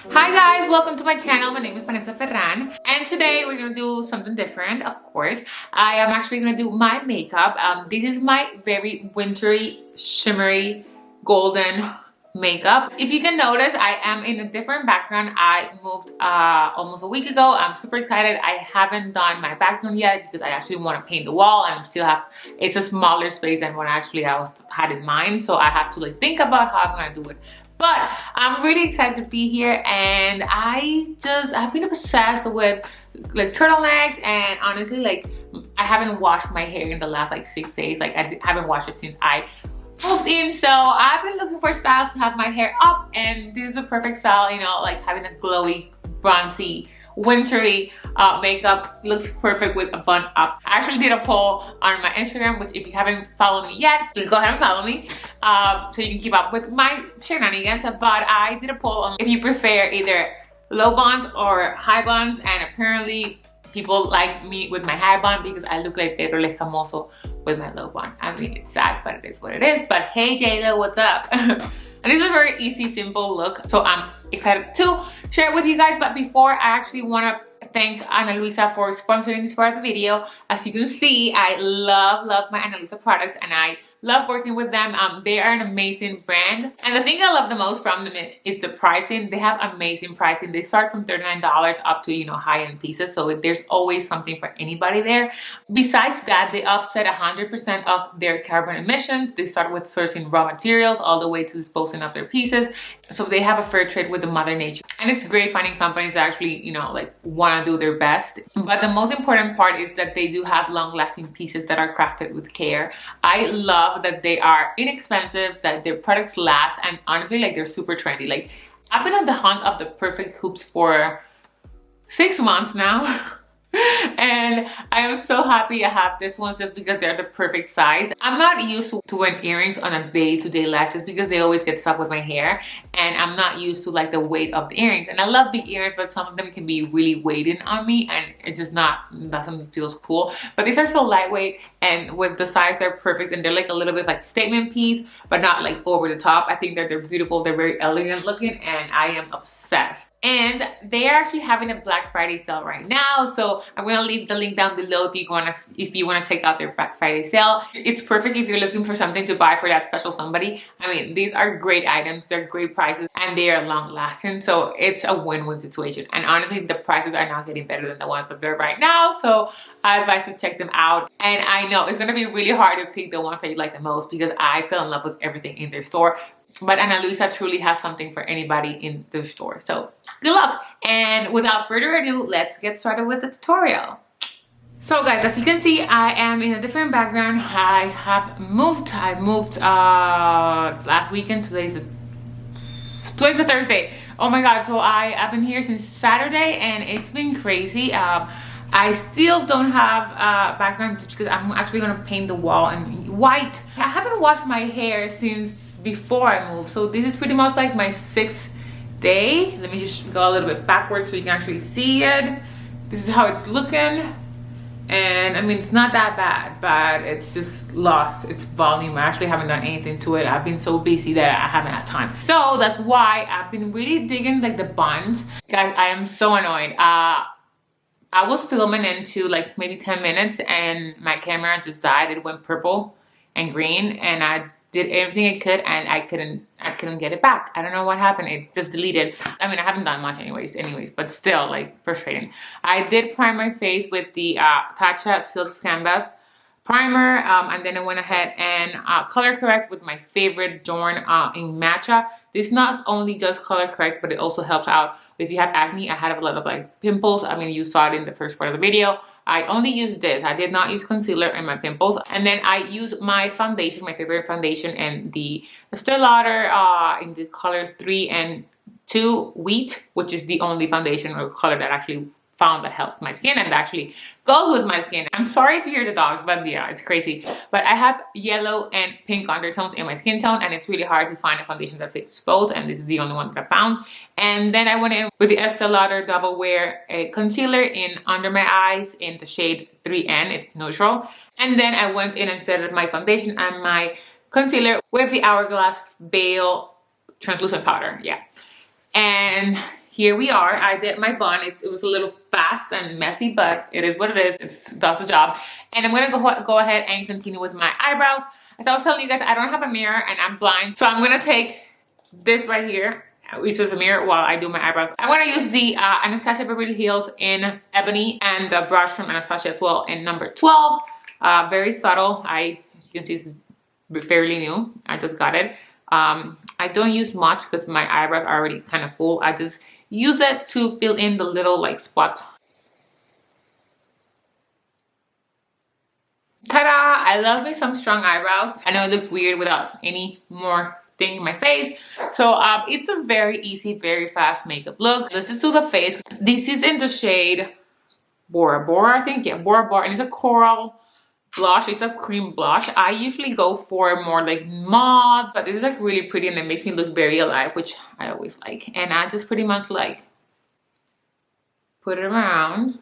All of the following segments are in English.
Hi guys, welcome to my channel. My name is Vanessa Ferran and today we're gonna do something different. Of course, I am actually gonna do my makeup. This is my very wintry, shimmery, golden makeup. If you can notice, I am in a different background. I moved almost a week ago. I'm super excited. I haven't done my background yet because I actually want to paint the wall and still have, it's a smaller space than what actually had in mind, so I have to like think about how I'm gonna do it. But I'm really excited to be here, and I've been obsessed with like turtlenecks, and honestly, like I haven't washed my hair in the last like 6 days. Like I haven't washed it since I moved in, so I've been looking for styles to have my hair up, and this is a perfect style, you know, like having a glowy, bronzy, wintry makeup. Looks perfect with a bun up. I actually did a poll on my Instagram, which if you haven't followed me yet, please go ahead and follow me so you can keep up with my shenanigans. But I did a poll on if you prefer either low buns or high buns, and apparently people like me with my high bun because I look like Beverly with my low bun. I mean, it's sad, but it is what it is. But hey J-Lo, what's up? And this is a very easy, simple look, so I'm excited to share it with you guys. But before, I actually want to thank Luisa for sponsoring this part of the video. As you can see, I love my Luisa products, and I love working with them. They are an amazing brand, and the thing I love the most from them is the pricing. They have amazing pricing. They start from $39 up to, you know, high-end pieces, so there's always something for anybody there. Besides that, they offset 100% of their carbon emissions. They start with sourcing raw materials all the way to disposing of their pieces, so they have a fair trade with the mother nature. And it's great finding companies that actually, you know, like want to do their best. But the most important part is that they do have long-lasting pieces that are crafted with care. I love that they are inexpensive, that their products last, and honestly, like, they're super trendy. Like, I've been on the hunt of the perfect hoops for 6 months now. And I am so happy I have this ones just because they're the perfect size. I'm not used to wearing earrings on a day-to-day life just because they always get stuck with my hair, and I'm not used to like the weight of the earrings. And I love big earrings, but some of them can be really weighted on me, and it's just doesn't feel cool. But these are so lightweight, and with the size, they're perfect, and they're like a little bit like statement piece, but not like over the top. I think that they're beautiful. They're very elegant looking, and I am obsessed. And they are actually having a Black Friday sale right now, so I'm gonna leave the link down below if you wanna check out their Black Friday sale. It's perfect if you're looking for something to buy for that special somebody. I mean, these are great items, they're great prices, and they are long lasting, so it's a win-win situation. And honestly, the prices are now getting better than the ones that they're right now, so I'd like to check them out. And I know it's gonna be really hard to pick the ones that you like the most because I fell in love with everything in their store. But Luisa truly has something for anybody in the store. So good luck. And without further ado, let's get started with the tutorial. So guys, as you can see, I am in a different background. I moved last weekend. Today's a Thursday. Oh my God, so I've been here since Saturday, and it's been crazy. I still don't have background because I'm actually gonna paint the wall in white. I haven't washed my hair since before I moved, so this is pretty much like my 6th day. Let me just go a little bit backwards so you can actually see it. This is how it's looking, and I mean, it's not that bad, but it's just lost its volume. I actually haven't done anything to it. I've been so busy that I haven't had time, so that's why I've been really digging like the buns. Guys, I am so annoyed. I was filming into like maybe 10 minutes, and my camera just died. It went purple and green, and I did everything I could, and I couldn't get it back. I don't know what happened. It just deleted. I mean, I haven't done much anyways, but still, like, frustrating. I did prime my face with the Tatcha Silk Canvas primer, and then I went ahead and color correct with my favorite Journ in Matcha. This not only does color correct, but it also helps out if you have acne. I had a lot of like pimples. I mean, you saw it in the first part of the video. I only used this. I did not use concealer in my pimples. And then I used my foundation, my favorite foundation, and the Estee Lauder in the color 3 and 2 Wheat, which is the only foundation or color that actually found that helped my skin and actually goes with my skin. I'm sorry if you hear the dogs, but yeah, it's crazy. But I have yellow and pink undertones in my skin tone, and it's really hard to find a foundation that fits both, and this is the only one that I found. And then I went in with the Estee Lauder Double Wear concealer in under my eyes in the shade 3N. It's neutral. And then I went in and set my foundation and my concealer with the Hourglass Transluscent powder. Yeah. And here we are. I did my bun. It was a little fast and messy, but it is what it is. It does the job. And I'm gonna go ahead and continue with my eyebrows. As I was telling you guys, I don't have a mirror and I'm blind. So I'm gonna take this right here, which is a mirror, while I do my eyebrows. I'm gonna use the Anastasia Beverly Hills in Ebony and the brush from Anastasia as well in number 12. Very subtle. As you can see, it's fairly new. I just got it. I don't use much because my eyebrows are already kind of full. I just use it to fill in the little like spots. Ta-da! I love me some strong eyebrows. I know it looks weird without any more thing in my face. So it's a very easy, very fast makeup look. Let's just do the face. This is in the shade Bora, I think. Yeah, Bora, and it's a coral blush. It's a cream blush. I usually go for more like mauve, but this is like really pretty and it makes me look very alive, which I always like. And I just pretty much like put it around.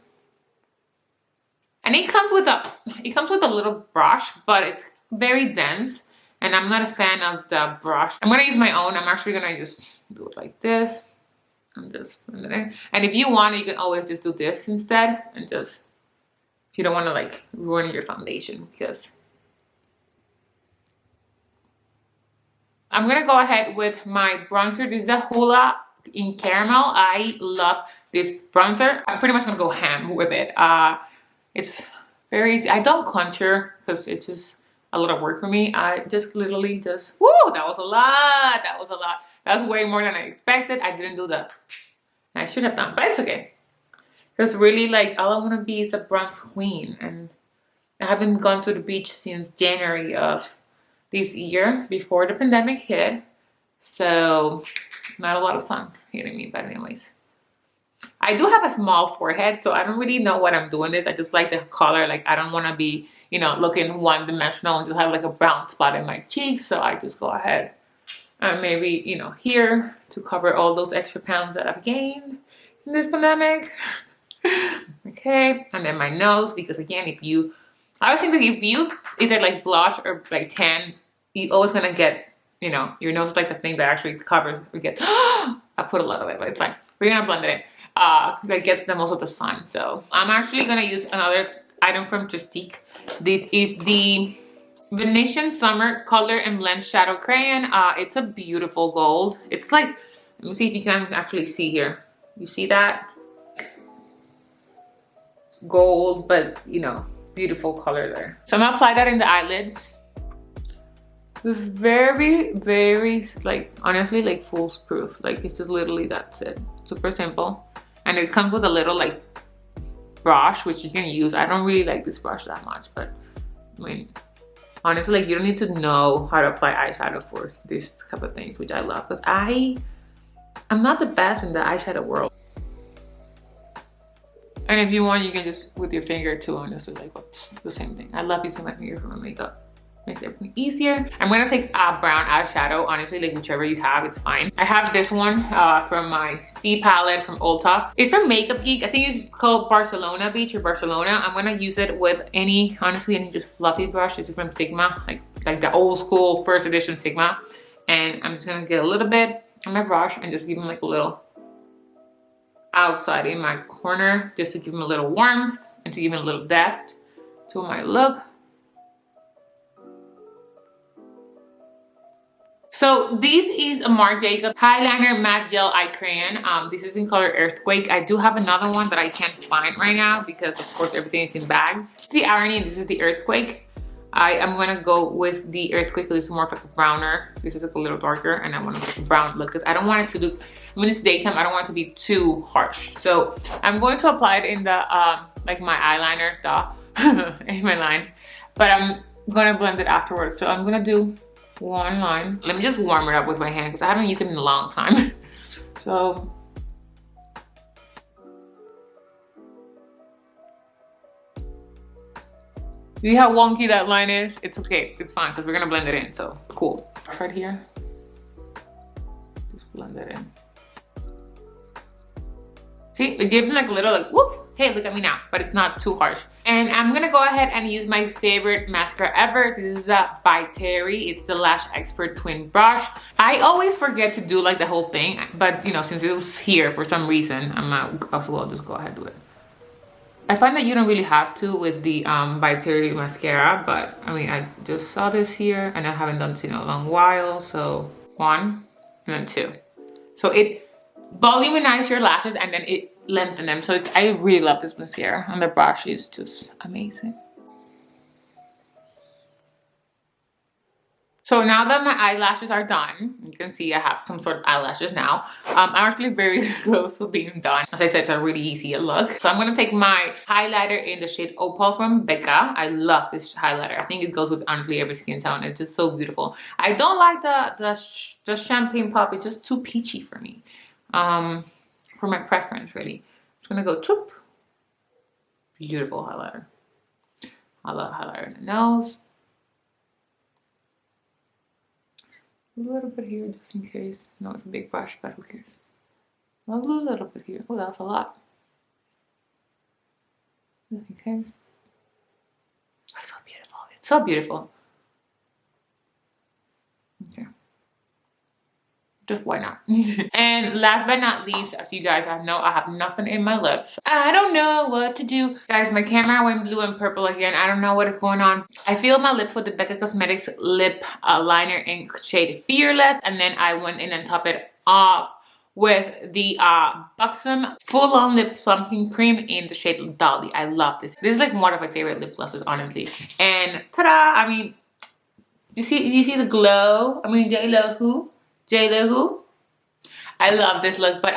And it comes with a little brush, but it's very dense. And I'm not a fan of the brush. I'm gonna use my own. I'm actually gonna just do it like this. And just put it in. And if you want, you can always just do this instead. And just, if you don't wanna like ruin your foundation, because. I'm gonna go ahead with my bronzer. This is a Hola in Caramel. I love this bronzer. I'm pretty much gonna go ham with it. It's very easy. I don't contour because it's just a lot of work for me. I just literally just, woo, that was a lot. That was a lot. That was way more than I expected. I didn't do that. I should have done, but it's okay. Because really, like, all I want to be is a bronze queen. And I haven't gone to the beach since January of this year, before the pandemic hit. So, not a lot of sun hitting me, but anyways. I do have a small forehead, so I don't really know what I'm doing this. I just like the color. Like, I don't want to be, you know, looking one-dimensional and just have like a brown spot in my cheeks. So I just go ahead and maybe, you know, here to cover all those extra pounds that I've gained in this pandemic. Okay, and then my nose, because again, I always think that if you either like blush or like tan, you're always gonna get, you know, your nose is like the thing that actually covers. I put a lot of it, but it's fine. We're gonna blend it in. That gets the most of the sun. So I'm actually gonna use another item from Trestique. This is the Venetian Summer Color and Blend Shadow Crayon. It's a beautiful gold. It's like, let me see if you can actually see here. You see that? Gold, but you know, beautiful color there. So I'm gonna apply that in the eyelids. It's very, very, like, honestly, like foolproof. Like, it's just literally, that's it. Super simple. And it comes with a little like brush, which you can use. I don't really like this brush that much, but I mean, honestly, like, you don't need to know how to apply eyeshadow for these type of things, which I love, because I'm not the best in the eyeshadow world. And if you want, you can just with your finger too, and this is like the same thing. I love using my finger for my makeup. Makes everything easier. I'm gonna take a brown eyeshadow. Honestly, like whichever you have, it's fine. I have this one from my C palette from Ulta. It's from Makeup Geek. I think it's called Barcelona Beach or Barcelona. I'm gonna use it with honestly, any just fluffy brush. This is from Sigma, like the old school first edition Sigma. And I'm just gonna get a little bit on my brush and just give them like a little outside in my corner, just to give them a little warmth and to give them a little depth to my look. So this is a Marc Jacobs Highliner Matte Gel Eye Crayon. This is in color Earthquake. I do have another one that I can't find right now because of course everything is in bags. This is the Irony and this is the Earthquake. I am gonna go with the Earthquake. This is more of like a browner. This is like a little darker, and I want a brown look because I don't want it to look, I mean, it's daytime, I don't want it to be too harsh. So I'm going to apply it in the, like my eyeliner, in my line. But I'm gonna blend it afterwards. So I'm gonna do one line. Let me just warm it up with my hand because I haven't used it in a long time. So see how wonky that line is? It's okay, it's fine because we're gonna blend it in, so cool. Right here, just blend it in. See, it gives me like a little like, woof, hey, look at me now, but it's not too harsh. And I'm gonna go ahead and use my favorite mascara ever. This is the by Terry. It's the Lash Expert Twin Brush. I always forget to do like the whole thing, but you know, since it was here for some reason, I'll just go ahead and do it. I find that you don't really have to with the by Terry mascara, but I mean, I just saw this here and I haven't done this in a long while. So 1 and then 2. So it voluminize your lashes and then it lengthen them. So I really love this mascara, and the brush is just amazing. So now that my eyelashes are done, you can see I have some sort of eyelashes now. I'm actually very close to being done. As I said, it's a really easy look. So I'm gonna take my highlighter in the shade Opal from Becca. I love this highlighter. I think it goes with honestly every skin tone. It's just so beautiful. I don't like the champagne pop. It's just too peachy for me. For my preference, really. I'm just gonna go troop. Beautiful highlighter. I love highlighter in the nose. A little bit here just in case. No, it's a big brush, but who cares? A little bit here. Oh, that's a lot. Okay. Oh, so beautiful. It's so beautiful. Okay. Just why not? And last but not least, as you guys know, I have nothing in my lips. I don't know what to do. Guys, my camera went blue and purple again. I don't know what is going on. I filled my lip with the Becca Cosmetics lip liner in shade Fearless. And then I went in and topped it off with the Buxom full-on lip plumping cream in the shade Dolly. I love this. This is like one of my favorite lip glosses, honestly. And ta-da! I mean, you see the glow? I mean, J-Lo who? J-Lo who? I love this look, but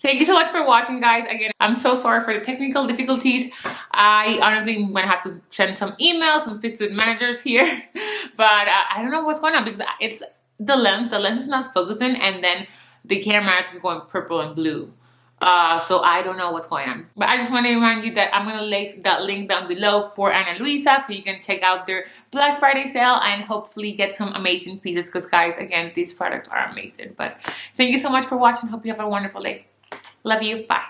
thank you so much for watching, guys. Again, I'm so sorry for the technical difficulties. I honestly am gonna have to send some emails and speak to the managers here, but I don't know what's going on because it's the lens is not focusing, and then the camera is just going purple and blue. So I don't know what's going on. But I just want to remind you that I'm going to link that link down below for Luisa, so you can check out their Black Friday sale and hopefully get some amazing pieces, because guys, again, these products are amazing. But thank you so much for watching. Hope you have a wonderful day. Love you. Bye.